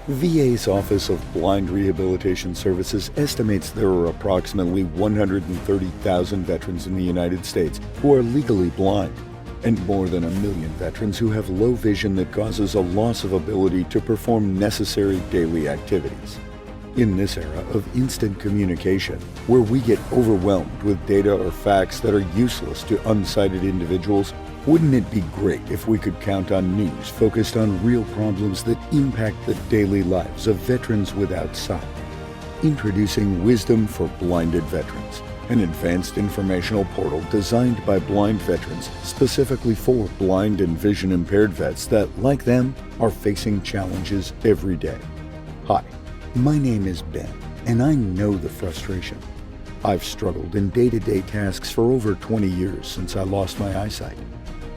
VA's Office of Blind Rehabilitation Services estimates there are approximately 130,000 veterans in the United States who are legally blind, and more than 1 million veterans who have low vision that causes a loss of ability to perform necessary daily activities. In this era of instant communication, where we get overwhelmed with data or facts that are useless to unsighted individuals, wouldn't it be great if we could count on news focused on real problems that impact the daily lives of veterans without sight? Introducing Wisdom for Blinded Veterans, an advanced informational portal designed by blind veterans specifically for blind and vision-impaired vets that, like them, are facing challenges every day. Hi, my name is Ben, and I know the frustration. I've struggled in day-to-day tasks for over 20 years since I lost my eyesight.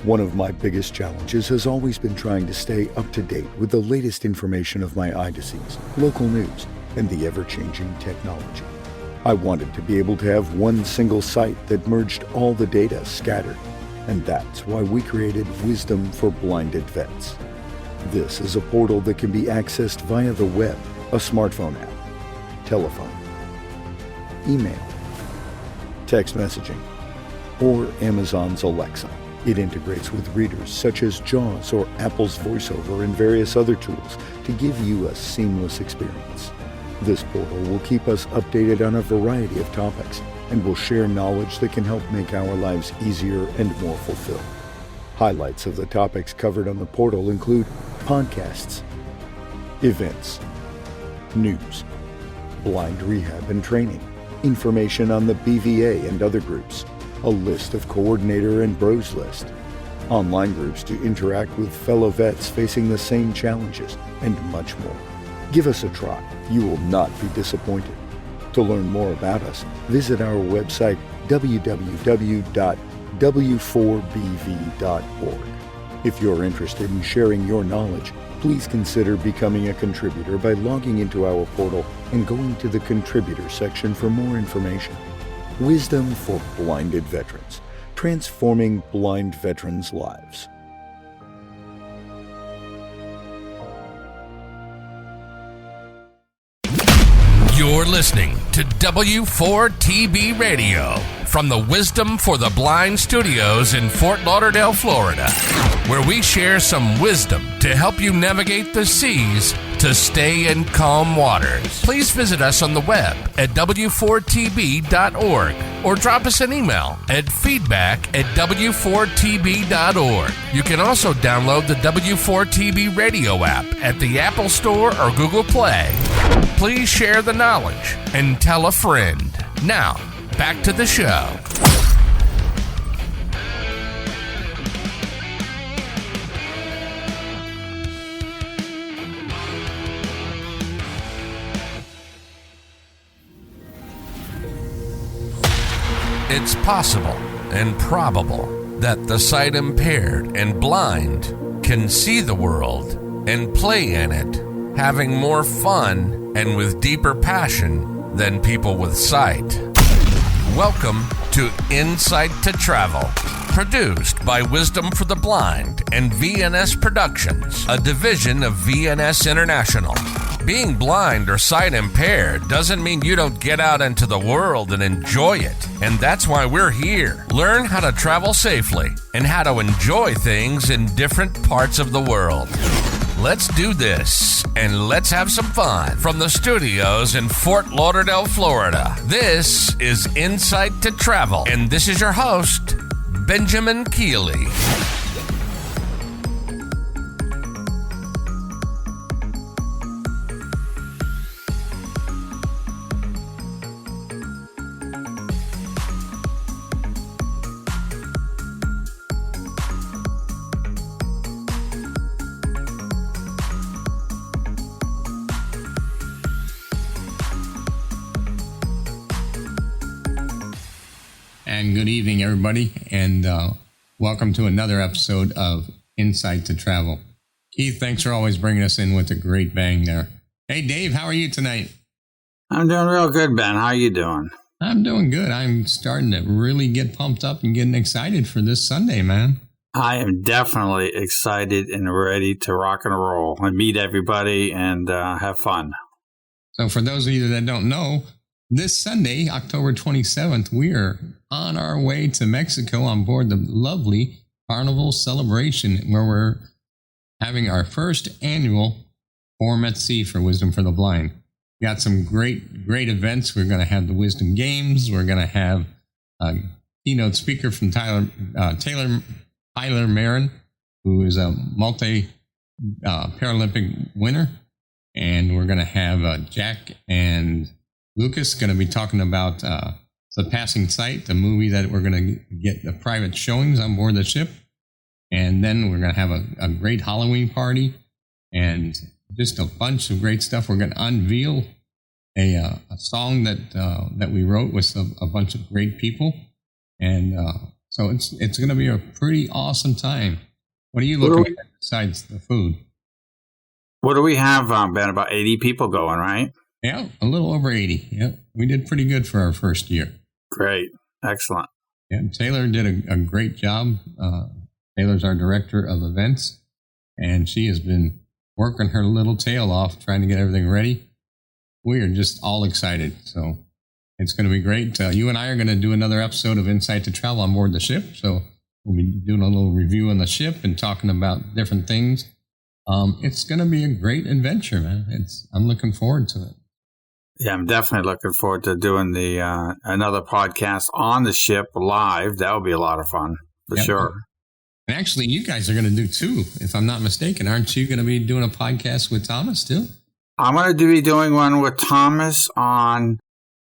One of my biggest challenges has always been trying to stay up to date with the latest information of my Odysseys, local news, and the ever-changing technology. I wanted to be able to have one single site that merged all the data scattered, and that's why we created Wisdom for Blinded Vets. This is a portal that can be accessed via the web, a smartphone app, telephone, email, text messaging, or Amazon's Alexa. It integrates with readers such as JAWS or Apple's VoiceOver and various other tools to give you a seamless experience. This portal will keep us updated on a variety of topics and will share knowledge that can help make our lives easier and more fulfilled. Highlights of the topics covered on the portal include podcasts, events, news, blind rehab and training, information on the BVA and other groups, a list of coordinator and bros list, online groups to interact with fellow vets facing the same challenges, and much more. Give us a try. You will not be disappointed. To learn more about us, visit our website www.w4bv.org. If you're interested in sharing your knowledge, please consider becoming a contributor by logging into our portal and going to the contributor section for more information. Wisdom for Blinded Veterans, transforming blind veterans' lives. You're listening to W4TB Radio from the Wisdom for the Blind Studios in Fort Lauderdale, Florida, where we share some wisdom to help you navigate the seas to stay in calm waters. Please visit us on the web at w4tb.org or drop us an email at feedback@w4tb.org. You can also download the W4TB radio app at the Apple Store or Google Play. Please share the knowledge and tell a friend. Now, back to the show. It's possible and probable that the sight impaired and blind can see the world and play in it, having more fun and with deeper passion than people with sight. Welcome to Insight to Travel, produced by Wisdom for the Blind and VNS Productions, a division of VNS International. Being blind or sight impaired doesn't mean you don't get out into the world and enjoy it. And that's why we're here. Learn how to travel safely and how to enjoy things in different parts of the world. Let's do this, and let's have some fun. From the studios in Fort Lauderdale, Florida, this is Insight to Travel, and this is your host, Benjamin Keeley. And good evening, everybody, and welcome to another episode of Insight to Travel. Keith, thanks for always bringing us in with a great bang there. Hey, Dave, how are you tonight? I'm doing real good, Ben. How are you doing? I'm doing good. I'm starting to really get pumped up and getting excited for this Sunday, man. I am definitely excited and ready to rock and roll and meet everybody and have fun. So for those of you that don't know, this Sunday, October 27th, we are on our way to Mexico on board the lovely Carnival Celebration, where we're having our first annual Forum at Sea for Wisdom for the Blind. We got some great events. We're going to have the Wisdom Games. We're going to have a keynote speaker from Tyler Marin, who is a Paralympic winner. And we're going to have Jack and Lucas going to be talking about The Passing Sight, the movie that we're going to get the private showings on board the ship. And then we're going to have a great Halloween party and just a bunch of great stuff. We're going to unveil a song that we wrote with a bunch of great people. And so it's going to be a pretty awesome time. What are you looking at besides the food? What do we have, Ben? About 80 people going, right? Yeah, a little over 80. Yeah, we did pretty good for our first year. Great. Excellent. Yeah, Taylor did a great job. Taylor's our director of events, and she has been working her little tail off trying to get everything ready. We are just all excited. So it's going to be great. You and I are going to do another episode of Insight to Travel on board the ship. So we'll be doing a little review on the ship and talking about different things. It's going to be a great adventure, man. I'm looking forward to it. Yeah, I'm definitely looking forward to doing the another podcast on the ship live. That will be a lot of fun, for sure. And actually, you guys are going to do two, if I'm not mistaken. Aren't you going to be doing a podcast with Thomas too? I'm going to be doing one with Thomas on,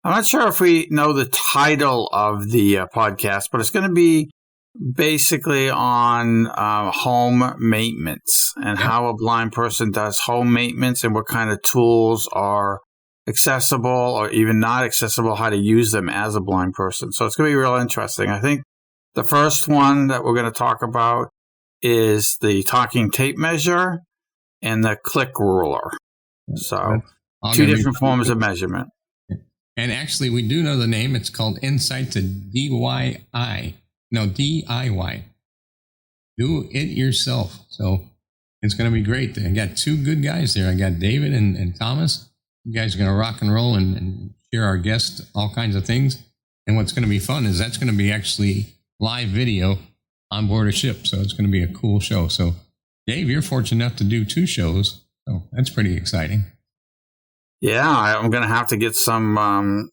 I'm not sure if we know the title of the podcast, but it's going to be basically on home maintenance and how a blind person does home maintenance and what kind of tools are accessible or even not accessible, how to use them as a blind person. So it's going to be real interesting. I think the first one that we're going to talk about is the talking tape measure and the click ruler. So two different forms of measurement. And actually, we do know the name. It's called Insight to DIY. No, DIY. Do it yourself. So it's going to be great. I got two good guys there. I got David and Thomas. You guys are going to rock and roll and share our guests all kinds of things. And what's going to be fun is that's going to be actually live video on board a ship. So it's going to be a cool show. So, Dave, you're fortunate enough to do two shows. So that's pretty exciting. Yeah, I'm going to have to get some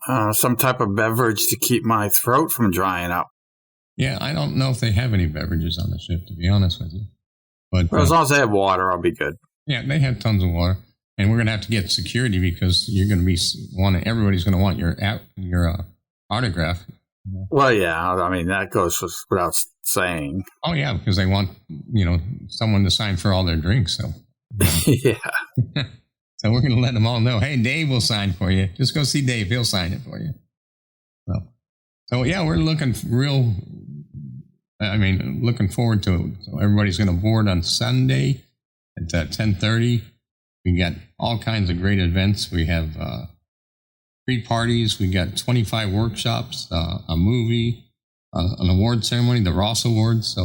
type of beverage to keep my throat from drying up. Yeah, I don't know if they have any beverages on the ship, to be honest with you. But as long as they have water, I'll be good. Yeah, they have tons of water. And we're going to have to get security because you're going to be everybody's going to want your autograph. Well, yeah, I mean, that goes without saying. Oh, yeah, because they want, someone to sign for all their drinks. So, yeah. So we're going to let them all know, hey, Dave will sign for you. Just go see Dave. He'll sign it for you. So yeah, we're looking forward to it. So everybody's going to board on Sunday at 10:30. We got all kinds of great events. We have 3 parties. We got 25 workshops, a movie, an award ceremony, the Ross Awards.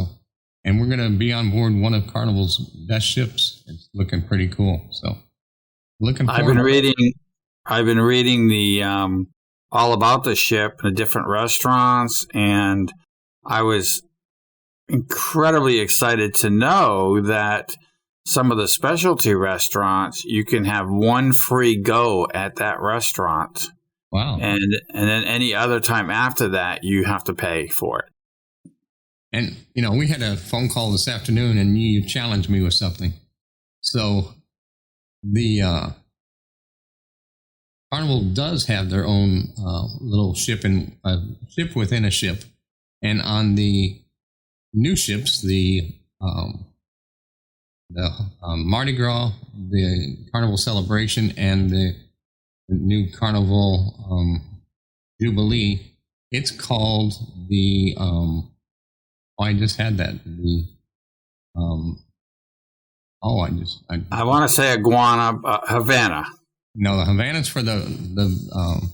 And we're going to be on board one of Carnival's best ships. It's looking pretty cool. So looking forward. I've been reading the all about the ship, the different restaurants, and I was incredibly excited to know that some of the specialty restaurants, you can have one free go at that restaurant. Wow. And then any other time after that, you have to pay for it. And, we had a phone call this afternoon, and you challenged me with something. So the Carnival does have their own little ship within a ship. And on the new ships, the Mardi Gras, the Carnival Celebration, and the new Carnival Jubilee, it's called the I just had that. I want to say Havana. No, the Havana's for the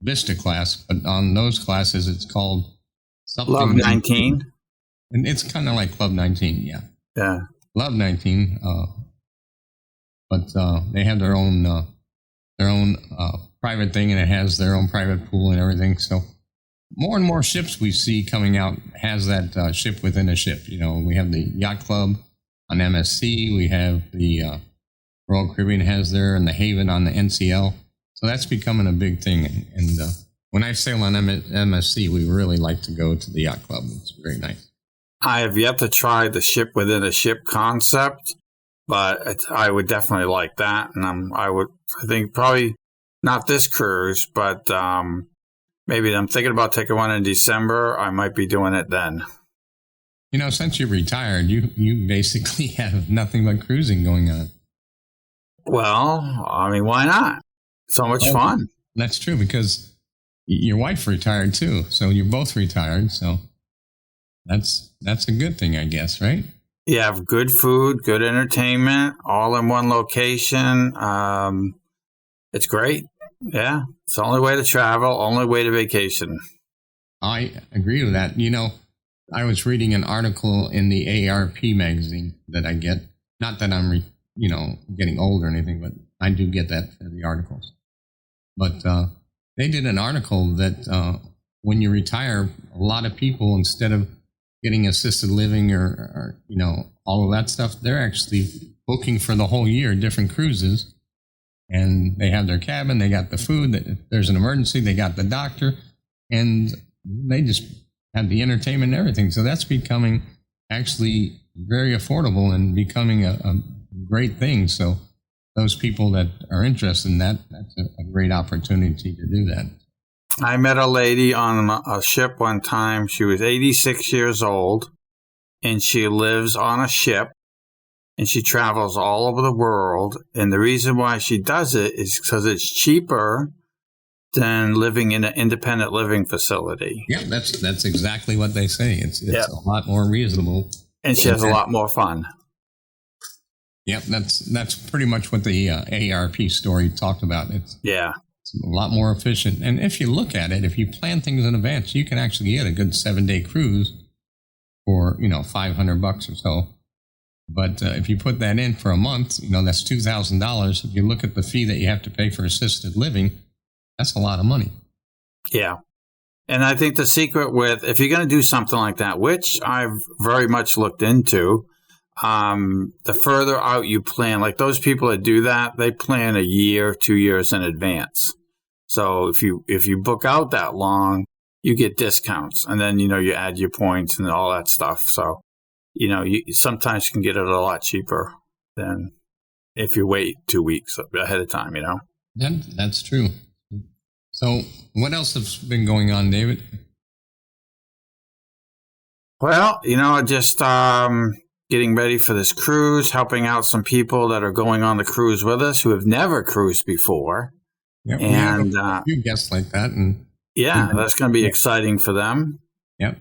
Vista class, but on those classes, it's called something. Love 19. And it's kind of like Club 19, yeah. Yeah. Club 19, but they have their own private thing, and it has their own private pool and everything. So more and more ships we see coming out has that ship within a ship. We have the Yacht Club on MSC. We have the Royal Caribbean has there, and the Haven on the NCL. So that's becoming a big thing. And when I sail on MSC, we really like to go to the Yacht Club. It's very nice. I have yet to try the ship within a ship concept, but I would definitely like that. And I think probably not this cruise, but maybe I'm thinking about taking one in December. I might be doing it then. Since you're retired, you basically have nothing but cruising going on. Well, why not? So much fun. That's true, because your wife retired too, so you're both retired. So that's a good thing, I guess, right? You have good food, good entertainment, all in one location. It's great. Yeah, it's the only way to travel, only way to vacation. I agree with that. I was reading an article in the AARP magazine that I get. Not that I'm, getting old or anything, but I do get that for the articles. But they did an article that when you retire, a lot of people, instead of getting assisted living or all of that stuff, they're actually booking for the whole year different cruises. And they have their cabin, they got the food, if there's an emergency, they got the doctor, and they just have the entertainment and everything. So that's becoming actually very affordable and becoming a great thing. So those people that are interested in that, that's a great opportunity to do that. I met a lady on a ship one time. She was 86 years old, and she lives on a ship, and she travels all over the world. And the reason why she does it is because it's cheaper than living in an independent living facility. Yeah, that's exactly what they say. It's a lot more reasonable. And she has a lot more fun. Yep, that's pretty much what the AARP story talked about. It's a lot more efficient. And if you look at it, if you plan things in advance, you can actually get a good 7-day cruise for, $500 or so. But if you put that in for a month, that's $2,000. If you look at the fee that you have to pay for assisted living, that's a lot of money. Yeah. And I think the secret if you're going to do something like that, which I've very much looked into, the further out you plan, like those people that do that, they plan a year, 2 years in advance. So if you book out that long, you get discounts, and then, you add your points and all that stuff. So, you sometimes can get it a lot cheaper than if you wait 2 weeks ahead of time, That's true. So what else has been going on, David? Well, just getting ready for this cruise, helping out some people that are going on the cruise with us who have never cruised before. Yep, and a few guests like that. And that's going to be exciting for them. Yep.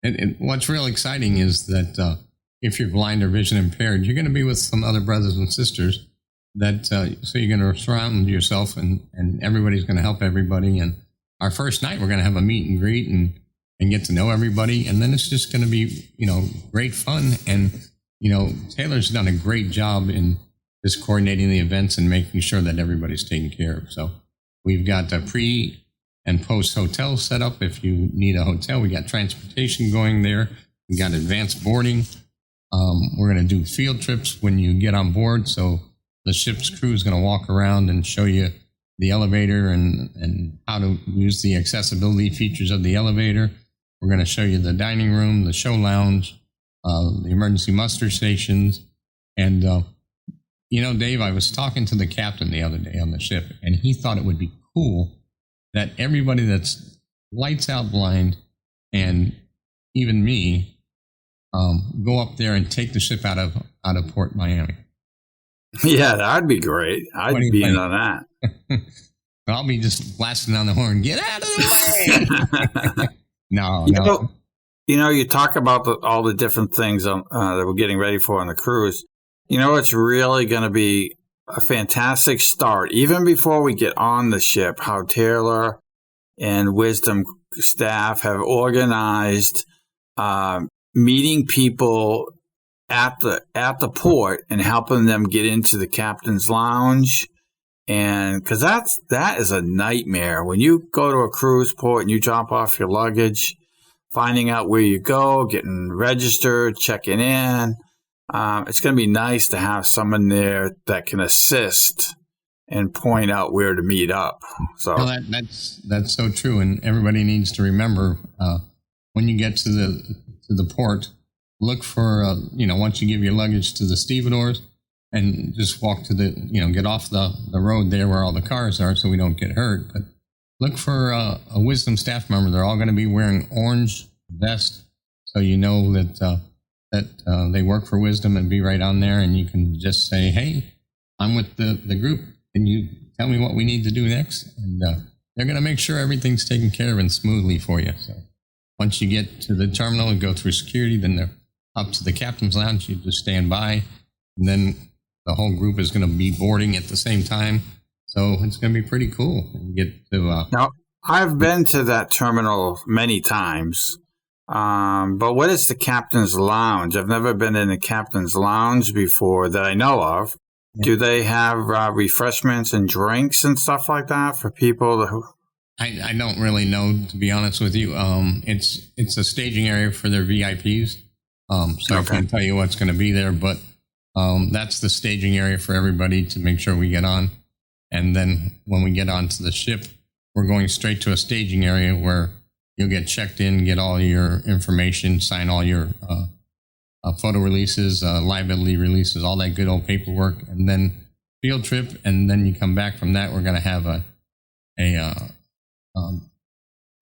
And what's real exciting is that if you're blind or vision impaired, you're going to be with some other brothers and sisters that so you're going to surround yourself, and everybody's going to help everybody. And our first night, we're going to have a meet and greet and get to know everybody. And then it's just going to be, great fun. And, Taylor's done a great job in just coordinating the events and making sure that everybody's taken care of. So we've got a pre and post hotel set up. If you need a hotel, we got transportation going there. We got advanced boarding. We're going to do field trips when you get on board. So the ship's crew is going to walk around and show you the elevator and how to use the accessibility features of the elevator. We're going to show you the dining room, the show lounge, the emergency muster stations. And, Dave, I was talking to the captain the other day on the ship, and he thought it would be cool that everybody that's lights out blind, and even me, go up there and take the ship out of Port Miami. Yeah, that'd be great. I'd be in on that. I'll be just blasting on the horn. Get out of the way! No. You talk about all the different things that we're getting ready for on the cruise. It's really going to be a fantastic start, even before we get on the ship, how Taylor and Wisdom staff have organized meeting people at the port and helping them get into the captain's lounge. And because that is a nightmare when you go to a cruise port and you drop off your luggage, finding out where you go, getting registered, checking in. It's going to be nice to have someone there that can assist and point out where to meet up. So that's so true, and everybody needs to remember when you get to the port, look for once you give your luggage to the stevedores, and just walk to get off the road there where all the cars are, so we don't get hurt. But look for a Wisdom staff member. They're all going to be wearing orange vests, so you know that they work for Wisdom, and be right on there, and you can just say, "Hey, I'm with the group. Can you tell me what we need to do next?" And they're going to make sure everything's taken care of and smoothly for you. So once you get to the terminal and go through security, then they're up to the captain's lounge. You just stand by, and then the whole group is going to be boarding at the same time. So it's going to be pretty cool. You get to now, I've been to that terminal many times. But what is the captain's lounge? I've never been in a captain's lounge before that I know of. Do they have refreshments and drinks and stuff like that for people who? I don't really know, to be honest with you. It's a staging area for their VIPs. So I can't tell you what's going to be there, but that's the staging area for everybody to make sure we get on. And then when we get onto the ship, we're going straight to a staging area where you'll get checked in, get all your information, sign all your photo releases, liability releases, all that good old paperwork, and then field trip. And then you come back from that. We're going to have a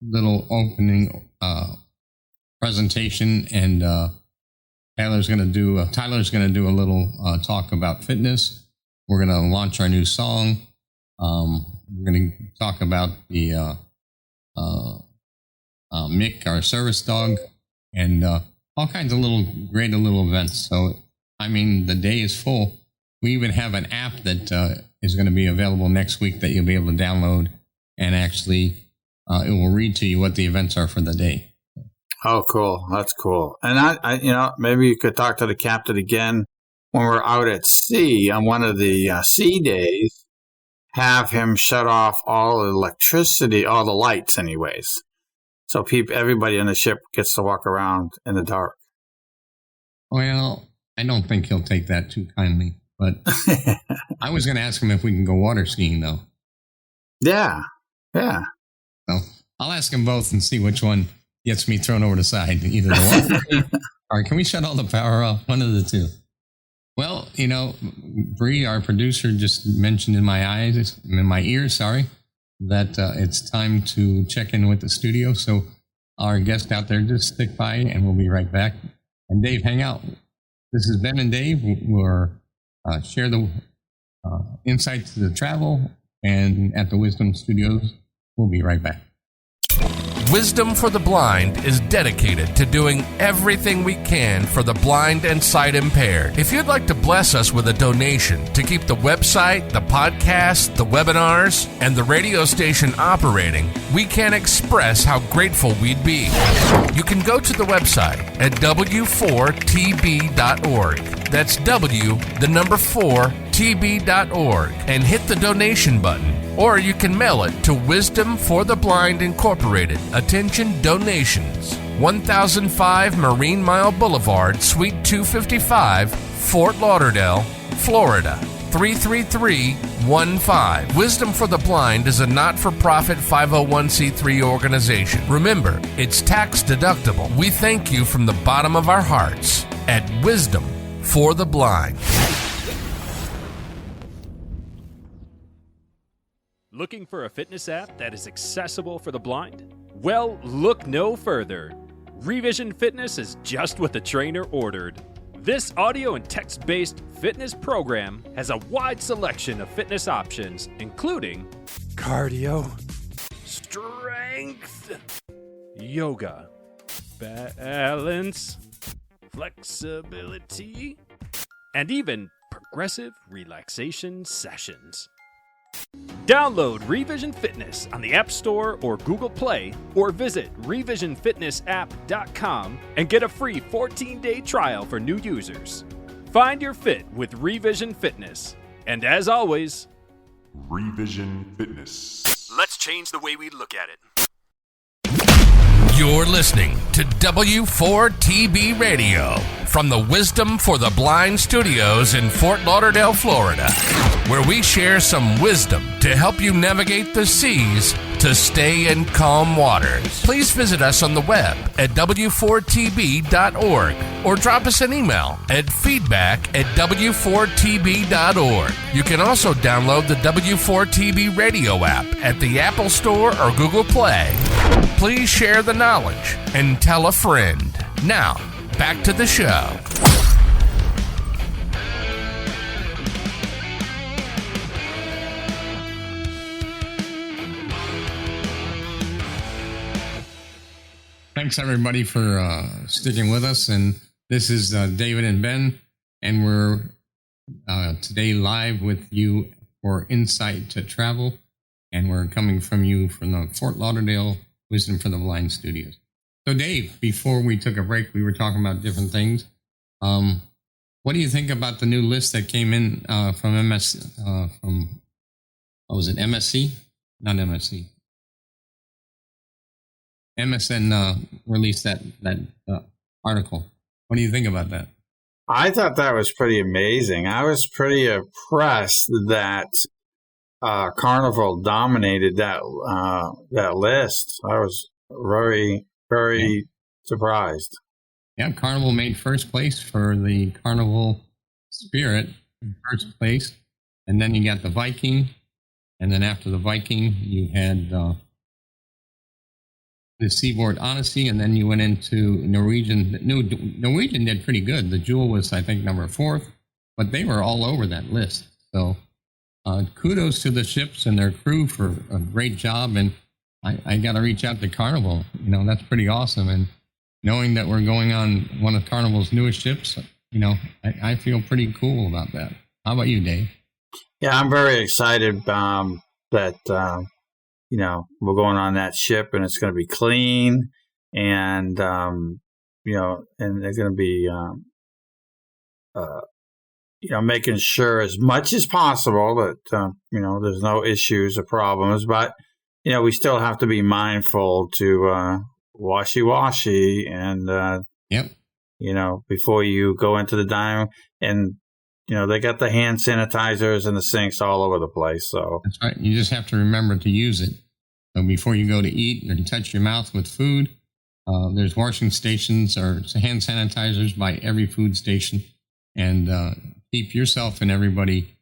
little opening presentation, and Tyler's going to do a little talk about fitness. We're going to launch our new song. We're going to talk about the Mick, our service dog, and all kinds of great little events. So, I mean, the day is full. We even have an app that is going to be available next week that you'll be able to download, and actually it will read to you what the events are for the day. Oh, cool. That's cool. And I maybe you could talk to the captain again when we're out at sea on one of the sea days, have him shut off all the electricity, all the lights anyways. So everybody on the ship gets to walk around in the dark. Well, I don't think he'll take that too kindly, but I was going to ask him if we can go water skiing, though. Yeah. So I'll ask them both and see which one gets me thrown over the side. Either the one, or can we shut all the power off? One of the two. Well, Bree, our producer, just mentioned in my ears, that it's time to check in with the studio. So our guest out there, just stick by and we'll be right back. And Dave, hang out. This is Ben and Dave. We'll share the insights to the travel, and at the Wisdom Studios. We'll be right back. Wisdom for the Blind is dedicated to doing everything we can for the blind and sight impaired. If you'd like to bless us with a donation to keep the website, the podcast, the webinars, and the radio station operating, we can't express how grateful we'd be. You can go to the website at w4tb.org. That's w4tb.org, and hit the donation button. Or you can mail it to Wisdom for the Blind Incorporated. Attention donations. 1005 Marine Mile Boulevard, Suite 255, Fort Lauderdale, Florida, 33315. Wisdom for the Blind is a not-for-profit 501c3 organization. Remember, it's tax deductible. We thank you from the bottom of our hearts at Wisdom for the Blind. Looking for a fitness app that is accessible for the blind? Well, look no further. Revision Fitness is just what the trainer ordered. This audio and text-based fitness program has a wide selection of fitness options, including cardio, strength, yoga, balance, flexibility, and even progressive relaxation sessions. Download Revision Fitness on the App Store or Google Play, or visit revisionfitnessapp.com and get a free 14-day trial for new users. Find your fit with Revision Fitness. And as always, Revision Fitness. let's change the way we look at it. You're listening to W4TB Radio from the Wisdom for the Blind Studios in Fort Lauderdale, Florida, where we share some wisdom to help you navigate the seas to stay in calm waters. Please visit us on the web at w4tb.org or drop us an email at feedback@w4tb.org. You can also download the W4TB Radio app at the Apple Store or Google Play. Please share the knowledge and tell a friend. Now, back to the show. Thanks, everybody, for sticking with us. And this is David and Ben, and we're today live with you for Insight to Travel, and we're coming from you from the Fort Lauderdale Wisdom for the Blind Studios. So, Dave, before we took a break, we were talking about different things. What do you think about the new list that came in from what was it, MSC? Not MSC. MSN released that article. What do you think about that? I thought that was pretty amazing. I was pretty impressed that Carnvial dominated that list. I was very, very surprised. Yeah, Carnvial made first place for the Carnvial Spirit in first place. And then you got the Viking. And then after the Viking, you had the Seabourn Odyssey, and then you went into Norwegian. Norwegian did pretty good. The Jewel was, I think, number 4th, but they were all over that list. So kudos to the ships and their crew for a great job. And I got to reach out to Carnvial. You know, that's pretty awesome. And knowing that we're going on one of Carnival's newest ships, you know, I feel pretty cool about that. How about you, Dave? Yeah, I'm very excited that you know, we're going on that ship, and it's going to be clean, and you know, and they're going to be you know, making sure as much as possible that you know, there's no issues or problems, but you know, we still have to be mindful to washy and Yep. you know, before you go into the dining room. And you know, they got the hand sanitizers and the sinks all over the place. So that's right. You just have to remember to use it. So before you go to eat or touch your mouth with food, there's washing stations or hand sanitizers by every food station, and keep yourself and everybody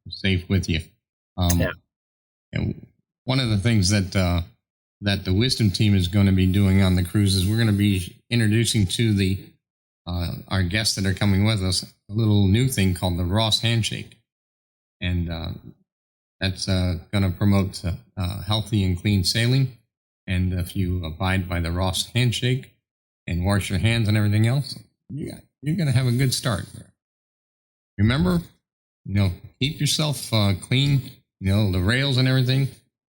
safe with you. Yeah. And one of the things that the Wisdom team is going to be doing on the cruise is we're going to be introducing to the our guests that are coming with us a little new thing called the Ross Handshake. And that's going to promote healthy and clean sailing. And if you abide by the Ross Handshake and wash your hands and everything else, you're going to have a good start there. Remember, you know, keep yourself clean, you know, the rails and everything.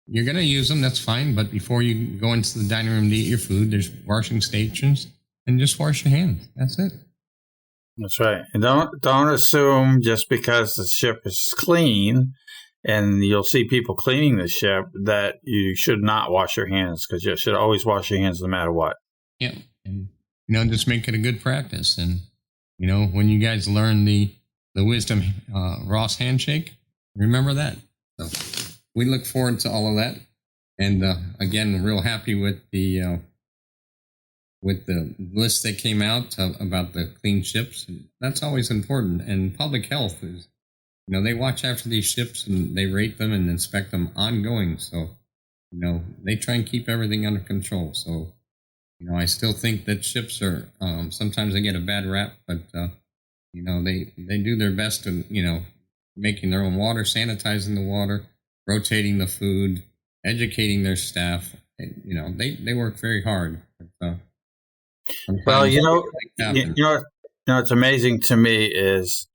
You're going to use them, that's fine. But before you go into the dining room to eat your food, there's washing stations. And just wash your hands. That's it. That's right. And don't assume just because the ship is clean and you'll see people cleaning the ship that you should not wash your hands, because you should always wash your hands no matter what. Yeah. And, you know, just make it a good practice. And, you know, when you guys learn the Wisdom Ross Handshake, remember that. So we look forward to all of that. And again, real happy with the list that came out about the clean ships. That's always important. And public health is, you know, they watch after these ships and they rate them and inspect them ongoing. So, you know, they try and keep everything under control. So, you know, I still think that ships are, sometimes they get a bad rap, but, you know, they do their best to, you know, making their own water, sanitizing the water, rotating the food, educating their staff. You know, they work very hard. But, well, you know, what's amazing to me is,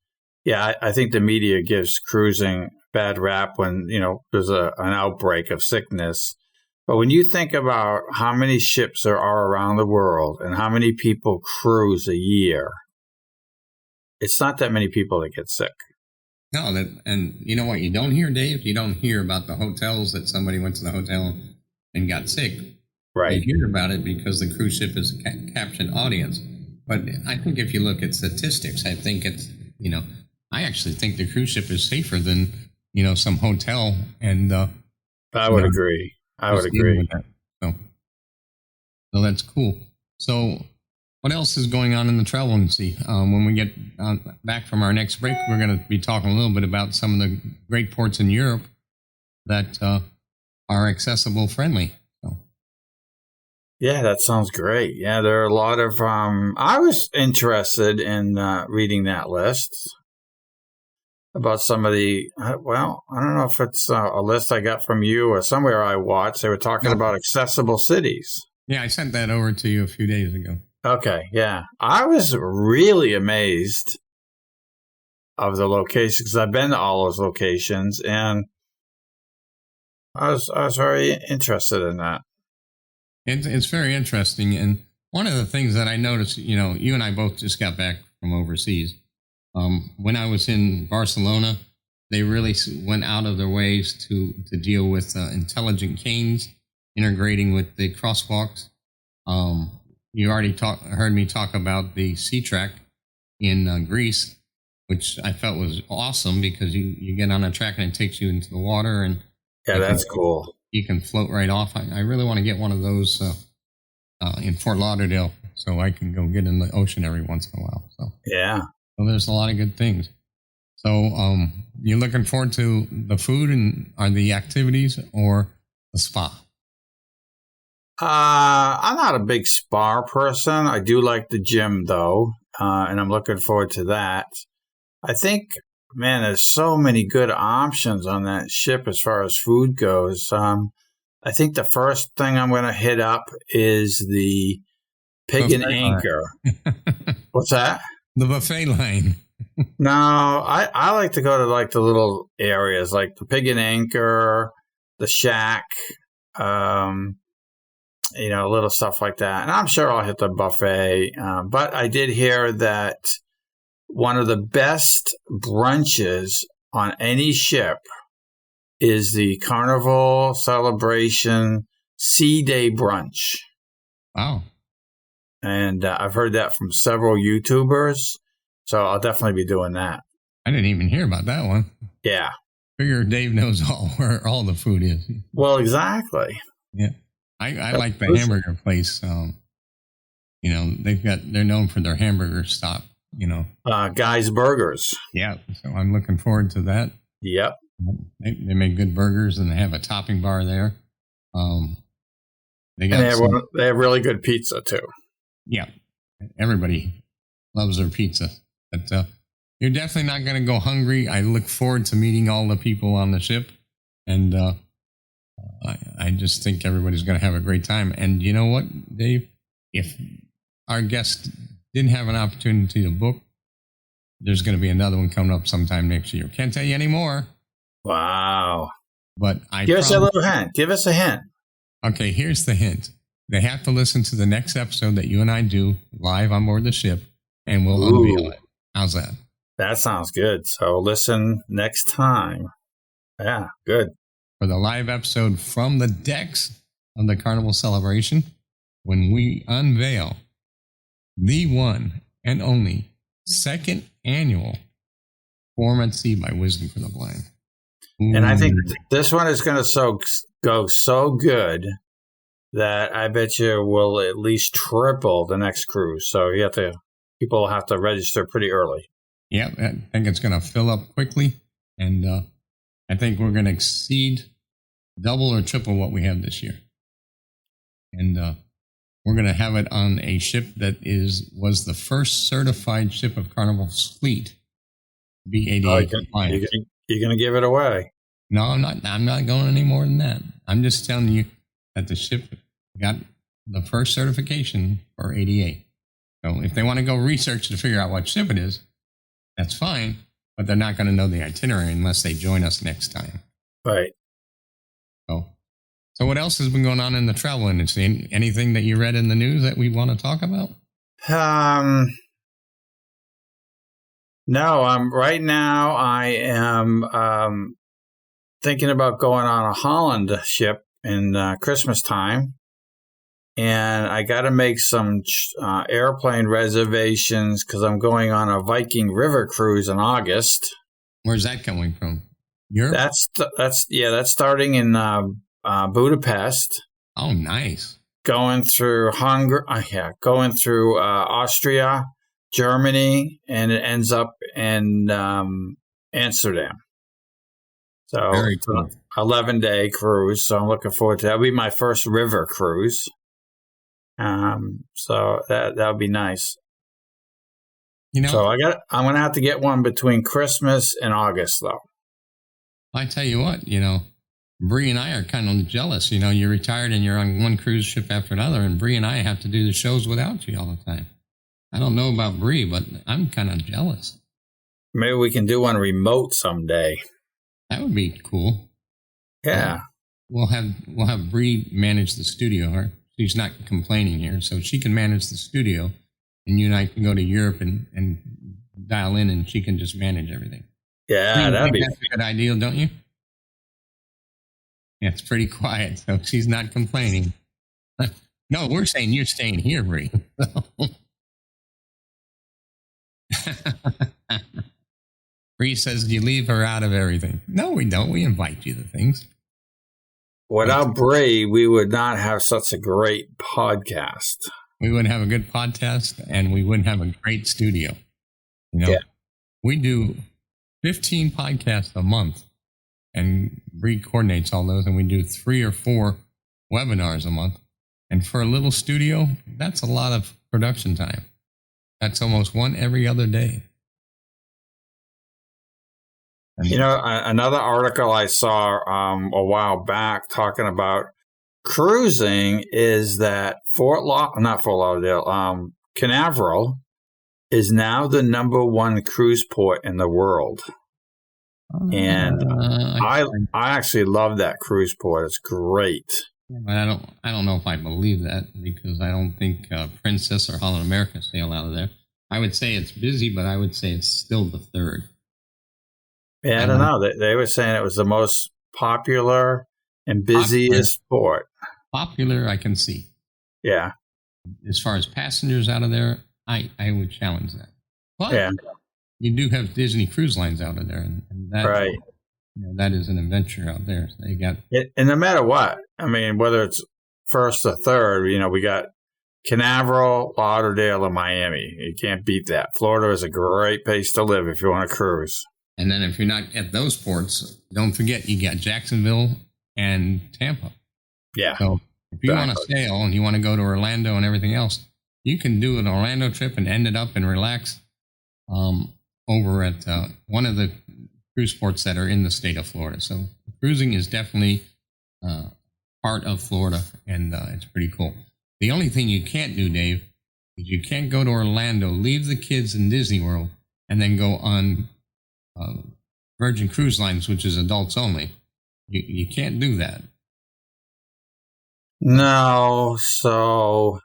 yeah, I think the media gives cruising bad rap when, there's an outbreak of sickness. But when you think about how many ships there are around the world and how many people cruise a year, it's not that many people that get sick. No, and you know what you don't hear, Dave? You don't hear about the hotels that somebody went to the hotel and got sick. Right. You hear about it because the cruise ship is a captured audience. But I think if you look at statistics, I think it's, I actually think the cruise ship is safer than, some hotel. And I would agree. I would agree. So that's cool. So what else is going on in the travel industry? When we get back from our next break, we're going to be talking a little bit about some of the great ports in Europe that are accessible friendly. So. Yeah, that sounds great. Yeah, there are a lot of. I was interested in reading that list about some of the. Well, I don't know if it's a list I got from you or somewhere I watched. They were talking about accessible cities. Yeah, I sent that over to you a few days ago. Okay, yeah. I was really amazed of the locations because I've been to all those locations, and I was very interested in that. It's very interesting, and one of the things that I noticed, you and I both just got back from overseas. When I was in Barcelona, they really went out of their ways to deal with intelligent canes, integrating with the crosswalks. You already heard me talk about the Sea Track in Greece, which I felt was awesome because you get on a track and it takes you into the water. And yeah, that's cool. You can float right off. I really want to get one of those in Fort Lauderdale so I can go get in the ocean every once in a while. So yeah. So there's a lot of good things. So you're looking forward to the food and are the activities or the spa? I'm not a big spa person. I do like the gym, though, and I'm looking forward to that. I think, man, there's so many good options on that ship as far as food goes. I think the first thing I'm going to hit up is the Pig and Anchor. What's that? The buffet line. No, I like to go to like the little areas like the Pig and Anchor, the Shack, little stuff like that. And I'm sure I'll hit the buffet. But I did hear that one of the best brunches on any ship is the Carnival Celebration Sea Day Brunch. Wow. And I've heard that from several YouTubers. So I'll definitely be doing that. I didn't even hear about that one. Yeah. Figure Dave knows where all the food is. Well, exactly. Yeah. I like the hamburger place. They're known for their hamburger stop, Guy's Burgers. Yeah. So I'm looking forward to that. Yep. They make good burgers and they have a topping bar there. They have really good pizza too. Yeah. Everybody loves their pizza. But you're definitely not going to go hungry. I look forward to meeting all the people on the ship. And I just think everybody's going to have a great time. And you know what, Dave? If our guest didn't have an opportunity to book, there's going to be another one coming up sometime next year. Can't tell you any more. Wow. But Give us a little hint. Give us a hint. Okay, here's the hint. They have to listen to the next episode that you and I do live on board the ship, and we'll unveil it. How's that? That sounds good. So listen next time. Yeah, good. For the live episode from the decks of the Carnival Celebration, when we unveil the one and only second annual Form at Sea by Wisdom for the Blind. Ooh. And I think this one is going to go so good that I bet you will at least triple the next cruise. So people have to register pretty early. Yeah, I think it's going to fill up quickly. And I think we're going to exceed double or triple what we have this year. And we're going to have it on a ship that was the first certified ship of Carnival's fleet to be ADA compliant. You're going to give it away. No, I'm not. I'm not going any more than that. I'm just telling you that the ship got the first certification for ADA. So if they want to go research to figure out what ship it is, that's fine. but they're not going to know the itinerary unless they join us next time. Right. So what else has been going on in the travel industry? Anything that you read in the news that we want to talk about? No, right now I am thinking about going on a Holland ship in Christmas time. And I got to make some airplane reservations because I'm going on a Viking river cruise in August. Where's that coming from? Europe? That's starting in Budapest. Oh, nice. Going through Hungary, going through Austria, Germany, and it ends up in Amsterdam. So very cool. 11-day cruise. So I'm looking forward to that. That'll be my first river cruise. So that'll be nice. So I'm going to have to get one between Christmas and August, though. I tell you what, Bree and I are kind of jealous. You're retired and you're on one cruise ship after another, and Bree and I have to do the shows without you all the time. I don't know about Bree, but I'm kind of jealous. Maybe we can do one remote someday. That would be cool. Yeah. We'll have Bree manage the studio. She's not complaining here, so she can manage the studio, and you and I can go to Europe and dial in, and she can just manage everything. Yeah, that's a good idea, don't you? Yeah, it's pretty quiet, so she's not complaining. No, we're saying you're staying here, Bree. Bree says you leave her out of everything. No, we don't. We invite you to things. Without Bree, we would not have such a great podcast. We wouldn't have a good podcast, and we wouldn't have a great studio. We do 15 podcasts a month, and Bree coordinates all those, and we do 3 or 4 webinars a month. And for a little studio, that's a lot of production time. That's almost one every other day. Another article I saw a while back talking about cruising is that Canaveral is now the number 1 cruise port in the world. And I actually love that cruise port. It's great. But I don't know if I believe that, because I don't think Princess or Holland America sail out of there. I would say it's busy, but I would say it's still the 3rd. Yeah, I don't know. They were saying it was the most popular and busiest port. Popular, I can see. Yeah. As far as passengers out of there, I would challenge that. But you do have Disney Cruise Lines out of there, and that, right. That is an adventure out there. So they got and no matter what, I mean, whether it's 1st or 3rd, we got Canaveral, Lauderdale, and Miami. You can't beat that. Florida is a great place to live if you want to cruise. And then if you're not at those ports, don't forget you got Jacksonville and Tampa. Yeah. So if you want to sail and you want to go to Orlando and everything else, you can do an Orlando trip and end it up and relax over at one of the cruise ports that are in the state of Florida. So cruising is definitely part of Florida, and it's pretty cool. The only thing you can't do, Dave, is you can't go to Orlando, leave the kids in Disney World, and then go on Virgin Cruise Lines, which is adults only. You can't do that. No, so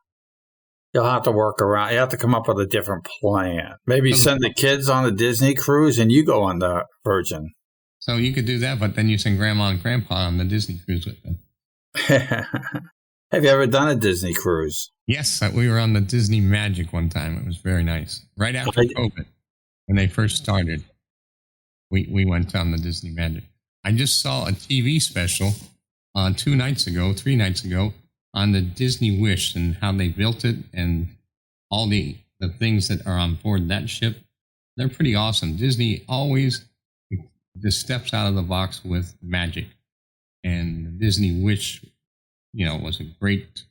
you'll have to work around. You have to come up with a different plan. Maybe send the kids on the Disney cruise and you go on the Virgin. So you could do that, but then you send Grandma and Grandpa on the Disney cruise with them. Have you ever done a Disney cruise? Yes, we were on the Disney Magic one time. It was very nice. Right after COVID, when they first started. We went on the Disney Magic. I just saw a TV special 3 nights ago, on the Disney Wish and how they built it and all the things that are on board that ship. They're pretty awesome. Disney always just steps out of the box with magic. And the Disney Wish, was a great,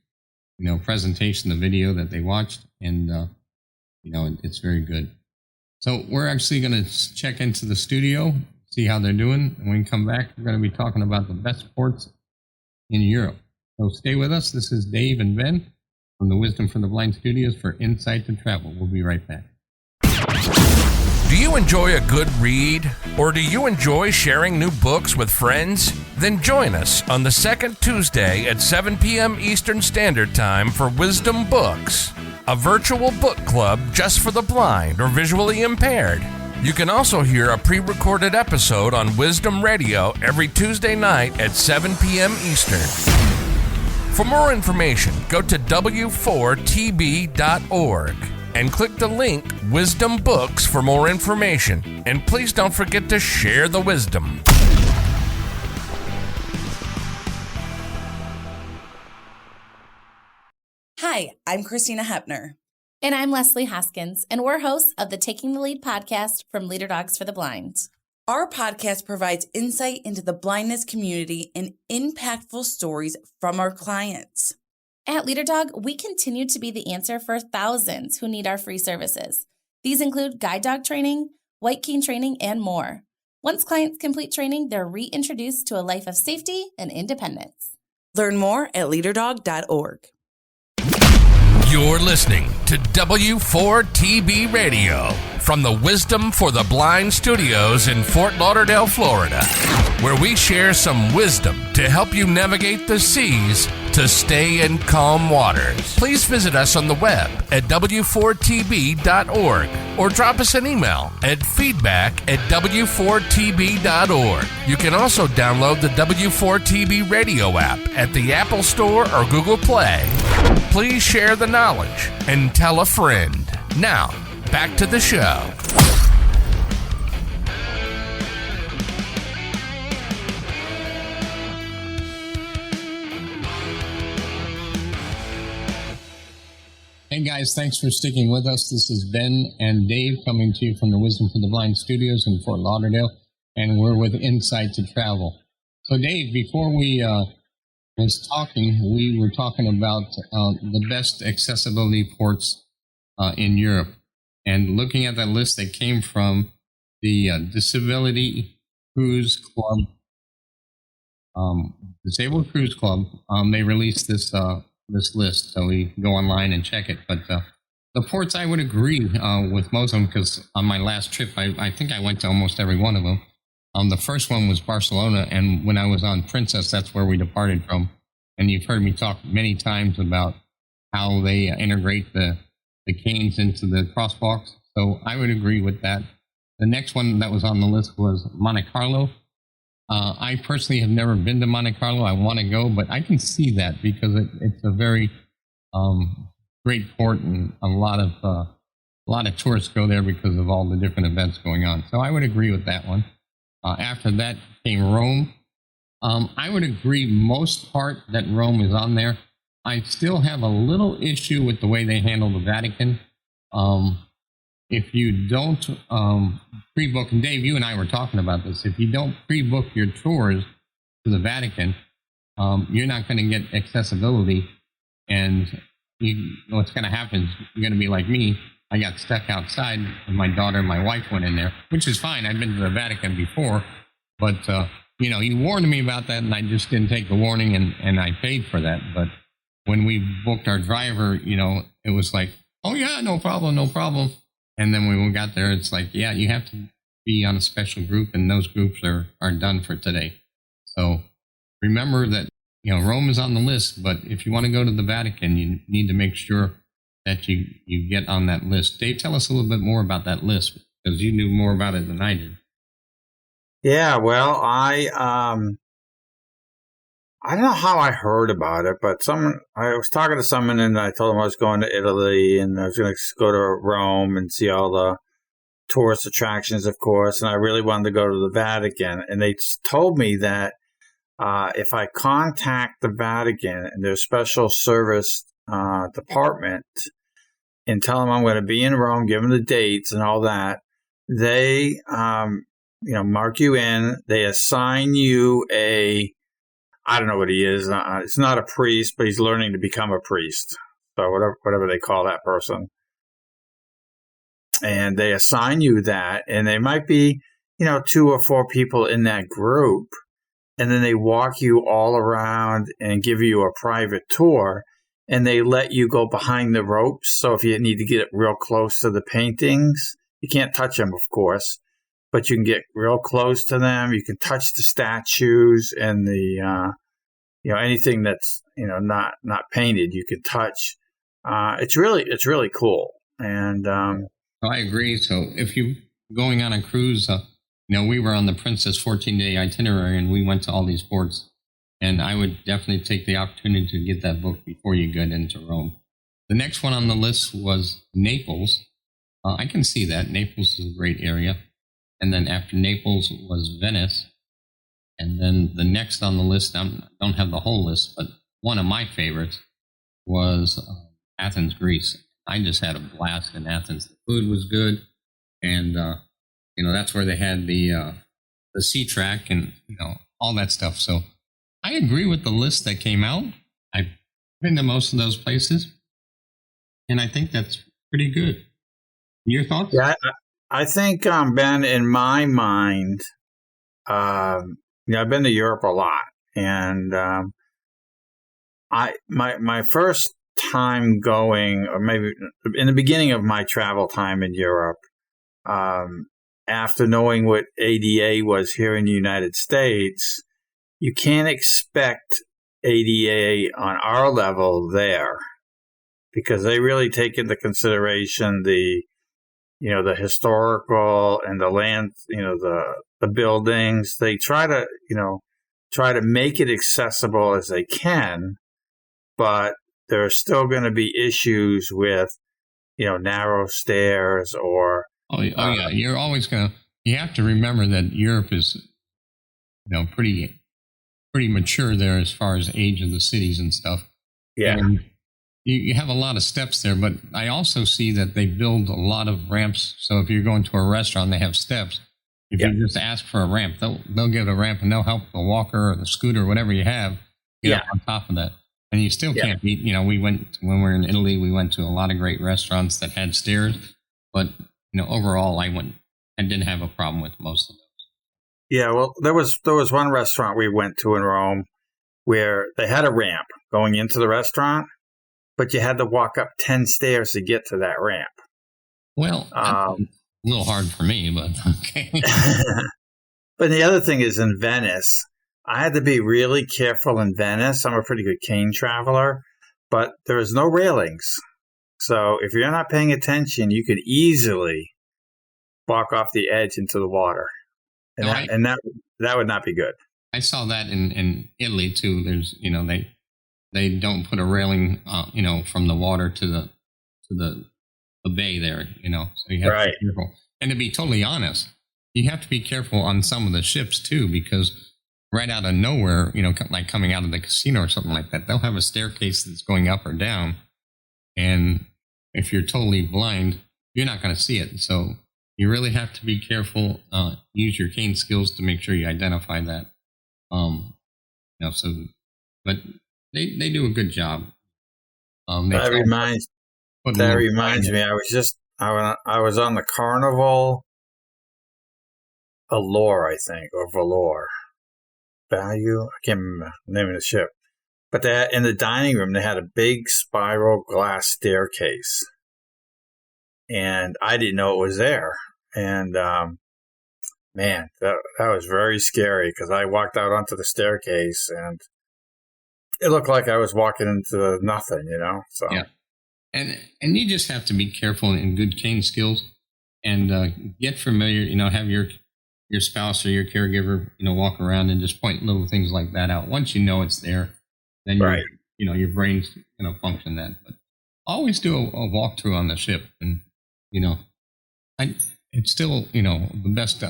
presentation, the video that they watched. And, it's very good. So we're actually going to check into the studio, see how they're doing. And when we come back, we're going to be talking about the best ports in Europe. So stay with us. This is Dave and Ben from the Wisdom for the Blind Studios for Insight to Travel. We'll be right back. Do you enjoy a good read? Or do you enjoy sharing new books with friends? Then join us on the second Tuesday at 7 p.m. Eastern Standard Time for Wisdom Books, a virtual book club just for the blind or visually impaired. You can also hear a pre-recorded episode on Wisdom Radio every Tuesday night at 7 p.m. Eastern. For more information, go to w4tb.org and click the link Wisdom Books for more information. And please don't forget to share the wisdom. Hi, I'm Christina Hepner. And I'm Leslie Hoskins, and we're hosts of the Taking the Lead podcast from Leader Dogs for the Blind. Our podcast provides insight into the blindness community and impactful stories from our clients. At Leader Dog, we continue to be the answer for thousands who need our free services. These include guide dog training, white cane training, and more. Once clients complete training, they're reintroduced to a life of safety and independence. Learn more at leaderdog.org. You're listening to W4TB Radio from the Wisdom for the Blind studios in Fort Lauderdale, Florida, where we share some wisdom to help you navigate the seas to stay in calm waters. Please visit us on the web at w4tb.org or drop us an email at feedback@w4tb.org. You can also download the W4TB radio app at the Apple Store or Google Play. Please share the knowledge and tell a friend. Now, back to the show. Hey guys, thanks for sticking with us. This is Ben and Dave coming to you from the Wisdom for the Blind studios in Fort Lauderdale, and we're with Insight to Travel. So Dave, before we was talking, we were talking about the best accessibility ports in Europe, and looking at that list that came from the Disability Cruise Club, Disabled Cruise Club. They released this list, so we go online and check it. But the ports, I would agree with most of them, because on my last trip, I think I went to almost every one of them. The first one was Barcelona, and when I was on Princess, that's where we departed from. And you've heard me talk many times about how they integrate the canes into the crosswalks. So I would agree with that. The next one that was on the list was Monte Carlo. I personally have never been to Monte Carlo. I want to go, but I can see that because it's a very great port, and a lot of tourists go there because of all the different events going on. So I would agree with that one. After that came Rome. I would agree most part that Rome is on there. I still have a little issue with the way they handle the Vatican. If you don't pre-book, and Dave, you and I were talking about this, if you don't pre-book your tours to the Vatican, you're not going to get accessibility. And what's going to happen is you're going to be like me. I got stuck outside, and my daughter and my wife went in there, which is fine. I've been to the Vatican before, but you warned me about that, and I just didn't take the warning, and I paid for that. But when we booked our driver, it was like, oh yeah, no problem. And then when we got there, it's like, yeah, you have to be on a special group, and those groups are done for today. So remember that, Rome is on the list, but if you want to go to the Vatican, you need to make sure that you get on that list. Dave, tell us a little bit more about that list, because you knew more about it than I did. Yeah, well, I don't know how I heard about it, but I was talking to someone, and I told them I was going to Italy, and I was going to go to Rome and see all the tourist attractions, of course, and I really wanted to go to the Vatican. And they told me that if I contact the Vatican and their special service department and tell them I'm going to be in Rome, give them the dates and all that, they mark you in. They assign you I don't know what he is. It's not a priest, but he's learning to become a priest. So whatever they call that person. And they assign you that, and they might be, 2 or 4 people in that group. And then they walk you all around and give you a private tour, and they let you go behind the ropes. So if you need to get real close to the paintings, You can't touch them, of course, but you can get real close to them. You can touch the statues and the, anything that's, not painted, you can touch. It's really cool. And I agree. So if you're going on a cruise, we were on the Princess 14-day itinerary, and we went to all these ports. And I would definitely take the opportunity to get that book before you get into Rome. The next one on the list was Naples. I can see that. Naples is a great area. And then after Naples was Venice. And then the next on the list, I don't have the whole list, but one of my favorites was Athens, Greece. I just had a blast in Athens. The food was good. And, that's where they had the sea track and, all that stuff. So I agree with the list that came out. I've been to most of those places, and I think that's pretty good. Your thoughts? Yeah, I think, Ben, in my mind, I've been to Europe a lot, and my first time going, or maybe in the beginning of my travel time in Europe, after knowing what ADA was here in the United States, you can't expect ADA on our level there, because they really take into consideration the historical and the land, the buildings. They try to make it accessible as they can, but there are still going to be issues with, narrow stairs or. Yeah. You're always you have to remember that Europe is, pretty mature there as far as age of the cities and stuff. Yeah. And you have a lot of steps there, but I also see that they build a lot of ramps. So if you're going to a restaurant, they have steps. If you just ask for a ramp, they'll give a ramp, and they'll help the walker or the scooter, whatever you have, get up on top of that. And you still can't beat, when we were in Italy, we went to a lot of great restaurants that had stairs, but, overall I didn't have a problem with most of those. Yeah, well, there was one restaurant we went to in Rome where they had a ramp going into the restaurant, but you had to walk up 10 stairs to get to that ramp. Well, a little hard for me, but okay. But the other thing is, in Venice, I had to be really careful in Venice. I'm a pretty good cane traveler, but there is no railings. So if you're not paying attention, you could easily walk off the edge into the water. And that would not be good. I saw that in Italy too. There's, they don't put a railing, from the water to the bay there, so you have to be careful. And to be totally honest, you have to be careful on some of the ships too, because right out of nowhere, like coming out of the casino or something like that, they'll have a staircase that's going up or down. And if you're totally blind, you're not going to see it. So you really have to be careful, use your cane skills to make sure you identify that. But they do a good job. That reminds me. I was on the Carnival Allure, I think, or Valor. Value? I can't remember the name of the ship. But in the dining room, they had a big spiral glass staircase. And I didn't know it was there. And, man, that was very scary, because I walked out onto the staircase and it looked like I was walking into nothing, So yeah, and you just have to be careful in good cane skills and get familiar. Have your spouse or your caregiver, walk around and just point little things like that out. Once you know it's there, then your brain's function that. But always do a walkthrough on the ship, and it's still the best